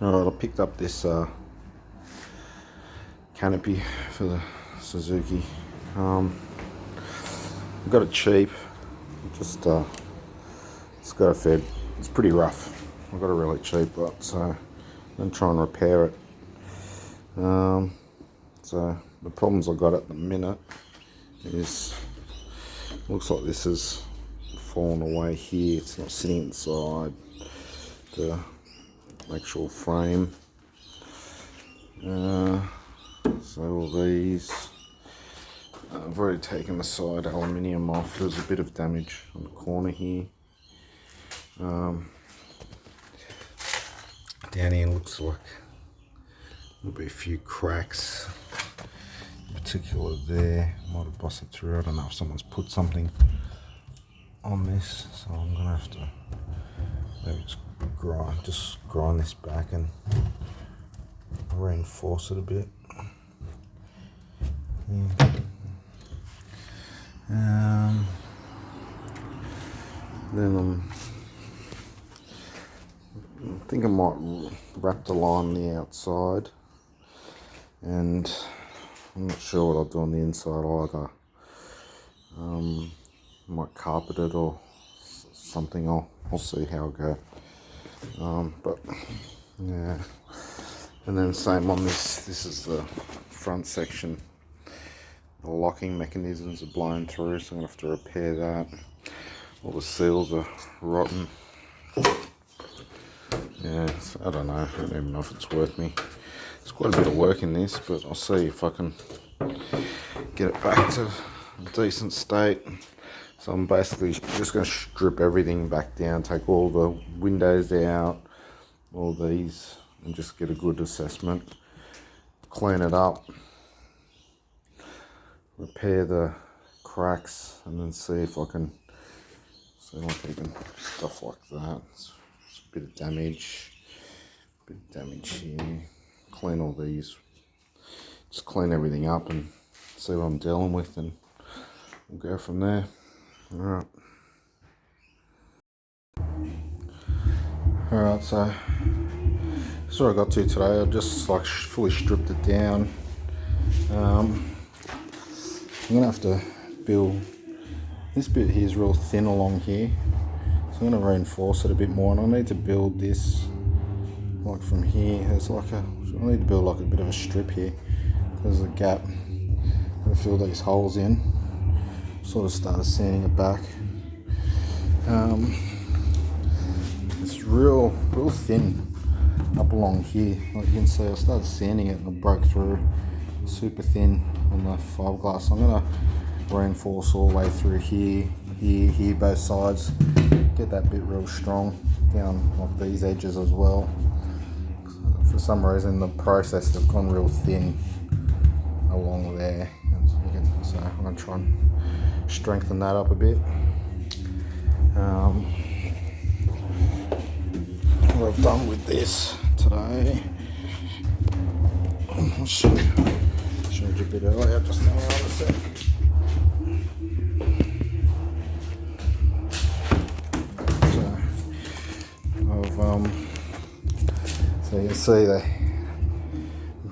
Alright, I picked up this Canopy for the Suzuki. I got it cheap. Just it's got a fair. It's pretty rough. I got it really cheap, but so I'm gonna try and repair it. So the problems I got at the minute is looks like this has fallen away here. It's not sitting inside the actual frame. So all these, I've already taken the side aluminium off. There's a bit of damage on the corner here. Down here looks like there'll be a few cracks, in particular there. Might have busted through. I don't know if someone's put something on this, so I'm gonna have to maybe just grind this back and reinforce it a bit. Yeah. Then I think I might wrap the line on the outside, and I'm not sure what I'll do on the inside either. Might carpet it or something. I'll see how I go. But yeah, and then same on this. This is the front section. The locking mechanisms are blown through, so I'm gonna have to repair that. All the seals are rotten. Yeah, so I don't know. I don't even know if it's worth me. It's quite a bit of work in this, but I'll see if I can get it back to a decent state. So I'm basically just going to strip everything back down, take all the windows out, all these, and just get a good assessment. Clean it up, repair the cracks, and then see if I can see like even stuff like that. It's a bit of damage here. Clean all these, just clean everything up and see what I'm dealing with, and we'll go from there. Alright, so that's what I got to today. I just like fully stripped it down. I'm gonna have to build this bit here. Is real thin along here, so I'm gonna reinforce it a bit more, and I need to build this like from here. There's like I need to build like a bit of a strip here. There's a gap. I'm gonna fill these holes in. Sort of started sanding it back. It's real thin up along here. Like you can see, I started sanding it and it broke through. Super thin on the fiberglass. So I'm gonna reinforce all the way through here, both sides. Get that bit real strong down like these edges as well. For some reason, the process has gone real thin along there. So I'm gonna try and strengthen that up a bit. What I've done with this today, I showed you a bit earlier, just hang on a sec. So you can see they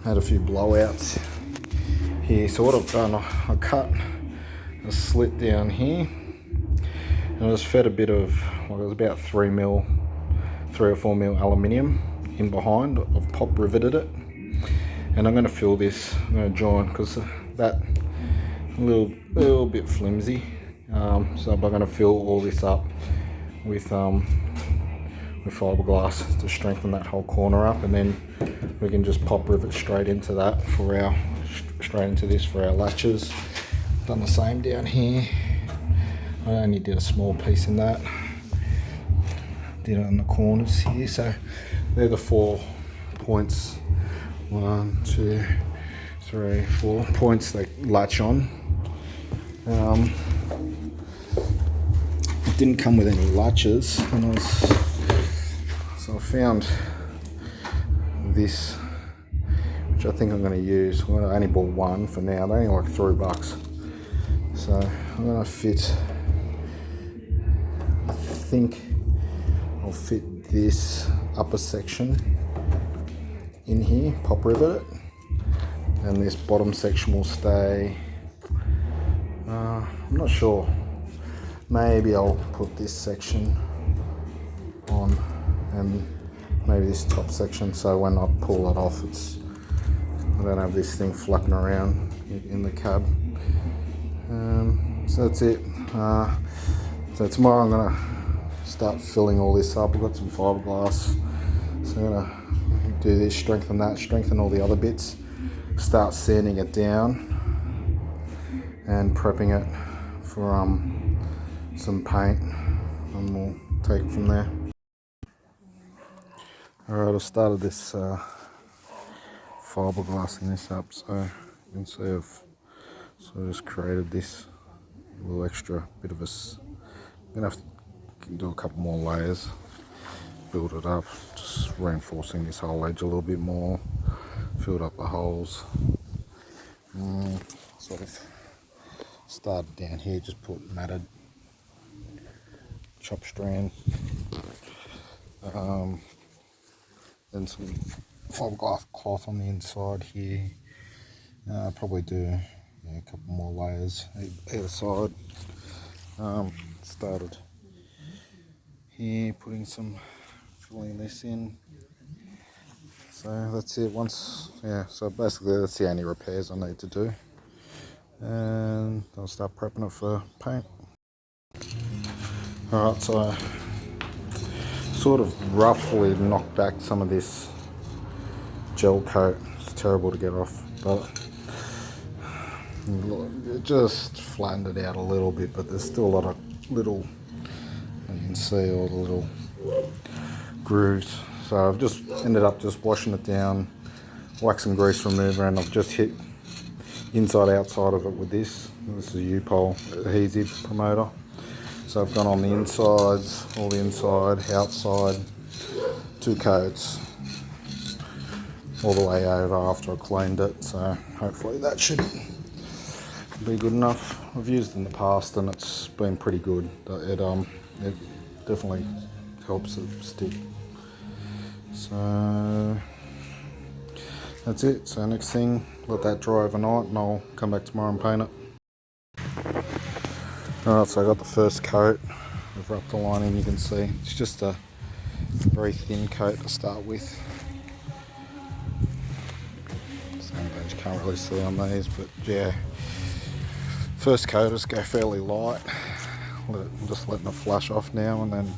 had a few blowouts here. So what I've done, I cut a slit down here, and I just fed a bit of, well, it was about 3 or 4 mil aluminium in behind. I've pop riveted it, and I'm going to fill this. I'm going to join because that little bit flimsy. So I'm going to fill all this up with fiberglass to strengthen that whole corner up, and then we can just pop rivet straight into that straight into this for our latches. Done the same down here. I only did a small piece in that. Did it on the corners here. So they're the 4 points. 1, 2, 3, 4 points they latch on. It didn't come with any latches, so I found this, which I think I'm going to use. I only bought one for now. They're only like $3. So I'm going to fit, I think I'll fit this upper section in here, pop rivet it, and this bottom section will stay. I'm not sure. Maybe I'll put this section on and maybe this top section, so when I pull it off, I don't have this thing flapping around in the cab. So that's it. So tomorrow I'm gonna start filling all this up. I've got some fiberglass, so I'm gonna do this, strengthen that, strengthen all the other bits, start sanding it down and prepping it for some paint, and we'll take it from there. Alright, I started this fiberglassing this up, so you can see I've just created this little extra bit of I'm gonna have to do a couple more layers, build it up, just reinforcing this whole edge a little bit more, filled up the holes. Sort of started down here, just put matted chop strand, then some fiberglass cloth on the inside here. Probably do a couple more layers either side. Started here, filling this in. So that's it. So basically that's the only repairs I need to do, and I'll start prepping it for paint. Alright, so I sort of roughly knocked back some of this gel coat. It's terrible to get off, but it just flattened it out a little bit, but there's still a lot of little, you can see all the little grooves. So I've just ended up just washing it down, wax and grease remover, and I've just hit inside outside of it with this. This is a U-pole adhesive promoter. So I've gone on the insides, all the inside, outside, 2 coats, all the way over after I cleaned it. So hopefully that should be good enough. I've used it in the past and it's been pretty good. It definitely helps it stick. So that's it. So next thing, let that dry overnight and I'll come back tomorrow and paint it. Alright, so I got the first coat. I've wrapped the line in, you can see. It's just a very thin coat to start with. Same thing, you can't really see on these, but yeah. First coat, just go fairly light. I'm just letting it flush off now, and then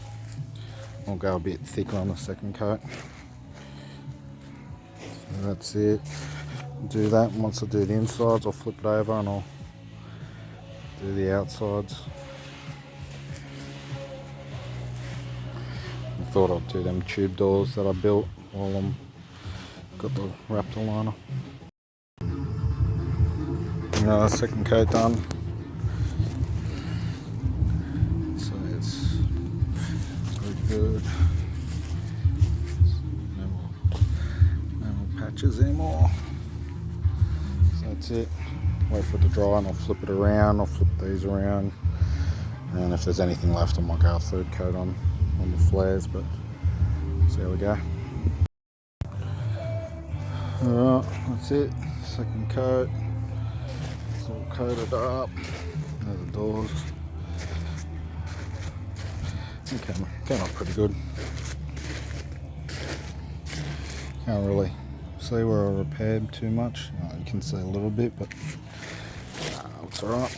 I'll go a bit thicker on the second coat. So that's it. Do that, and once I do the insides, I'll flip it over and I'll do the outsides. I thought I'd do them tube doors that I built while I'm got the Raptor liner. Second coat done. So it's pretty good. No more patches anymore. So that's it. Wait for it to dry and I'll flip it around. I'll flip these around, and if there's anything left I might go a third coat on the flares, but so there we go. Alright, that's it. Second coat. It's all coated up. There's the doors. Okay, came up pretty good. Can't really see where I repaired too much. You can see a little bit, but it's alright.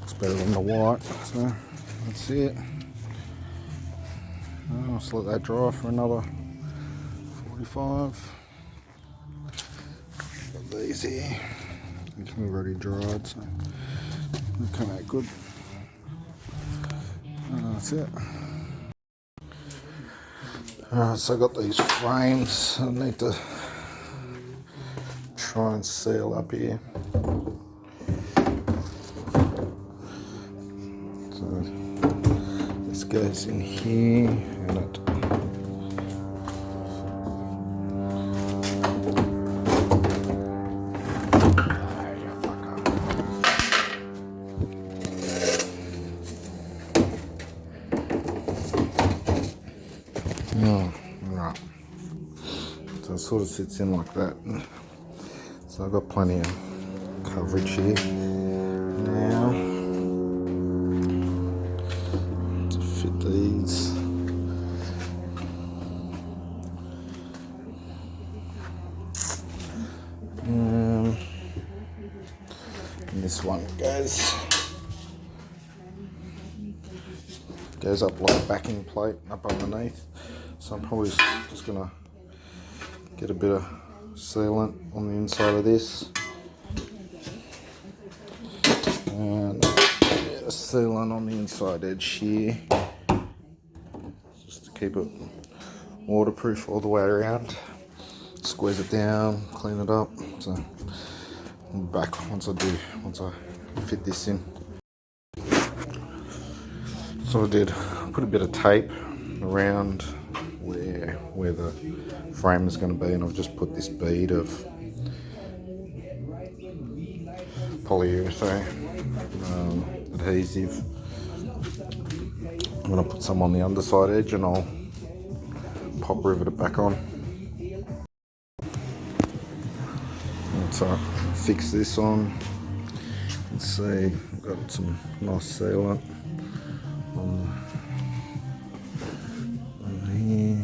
It's better than the white, so that's it. I'll just let that dry for another 45. Got these here. We've already dried, so they'll come out good. That's it. Alright, so I got these frames I need to try and seal up here. So this goes in here and it Oh, right. So it sort of sits in like that. So I've got plenty of coverage here. Now, to fit these. And this one goes up like a backing plate up underneath. So I'm probably just gonna get a bit of sealant on the inside of this, and a bit of sealant on the inside edge here, just to keep it waterproof all the way around. Squeeze it down, clean it up. So I'll be back once I fit this in. So I did put a bit of tape around where the frame is going to be, and I've just put this bead of polyurethane adhesive. I'm going to put some on the underside edge and I'll pop rivet it back on. So fix this on. Let's see, I've got some nice sealant on here.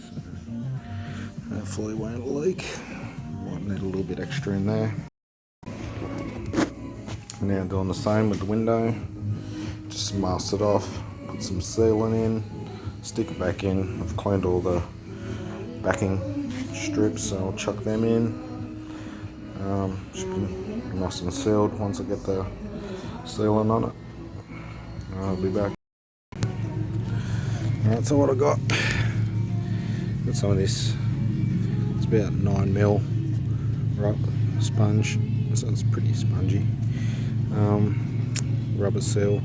So hopefully it won't leak. Might need a little bit extra in there. Now doing the same with the window. Just mask it off, put some sealant in, stick it back in. I've cleaned all the backing strips, so I'll chuck them in. Should be nice and sealed once I get the sealant on it. I'll be back. Alright, so what I got some of this. It's about 9mm sponge, so it's pretty spongy. Rubber seal.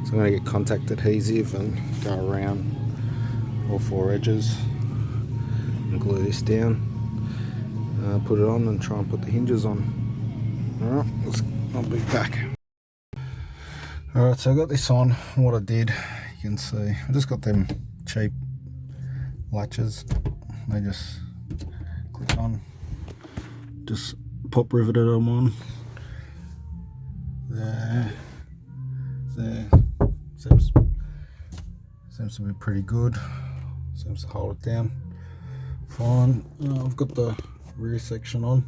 So I'm going to get contact adhesive and go around all four edges and glue this down. Put it on and try and put the hinges on. Alright, I'll be back. Alright, so I got this on. What I did, you can see, I just got them cheap latches. They just click on. Just pop riveted them on. There. Seems to be pretty good. Seems to hold it down fine. I've got the rear section on.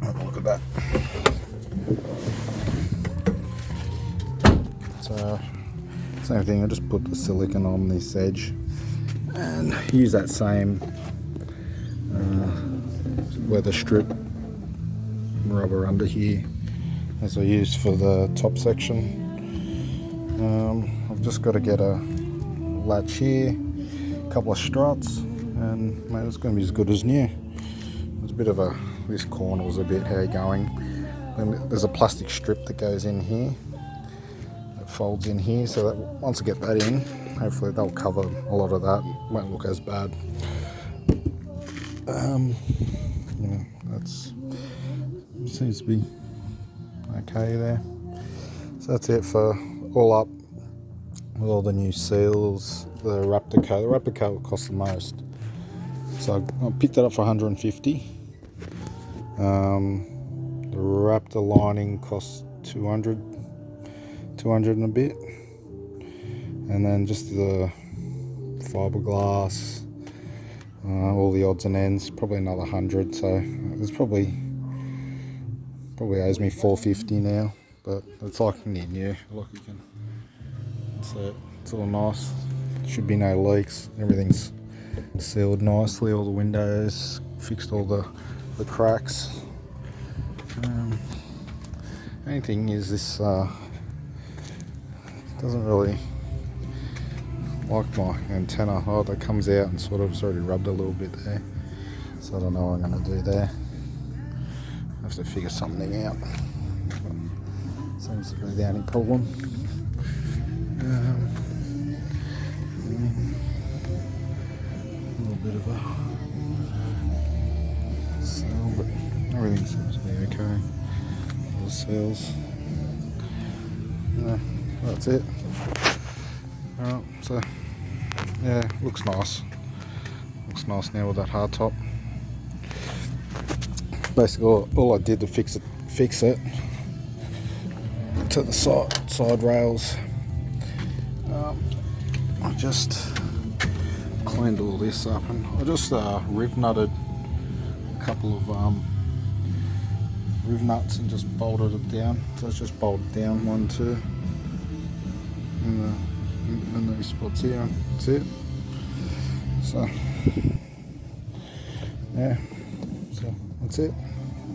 Have a look at that. So same thing, I just put the silicone on this edge and use that same weather strip rubber under here as I used for the top section. I've just got to get a latch here, a couple of struts, and mate, it's going to be as good as new. There's a bit of this corner was a bit hair going. And there's a plastic strip that goes in here, that folds in here, so that once I get that in, hopefully that'll cover a lot of that. It won't look as bad. Yeah, that's seems to be okay there. So that's it for all up with all the new seals. The Raptor coat cost the most, so I picked that up for 150. The Raptor lining cost 200 and a bit, and then just the fiberglass, all the odds and ends, probably another 100. So it's probably owes me 450 now, but it's like new. Look, you can see it's all nice. Should be no leaks. Everything's sealed nicely. All the windows, fixed all the cracks. Only thing is this doesn't really like my antenna. Oh, that comes out and sort of it's already rubbed a little bit there. So I don't know what I'm going to do there. I have to figure something out. Seems to be the only problem. A little bit of a seal, but everything seems to be okay. All the seals. That's it. Alright, so yeah, looks nice. Looks nice now with that hard top. Basically, all I did to fix it to the side rails. I just cleaned all this up, and I just riv nutted a couple of riv nuts and just bolted it down. So it's just bolted down 1, 2, and these spots here. That's it. So yeah, so that's it.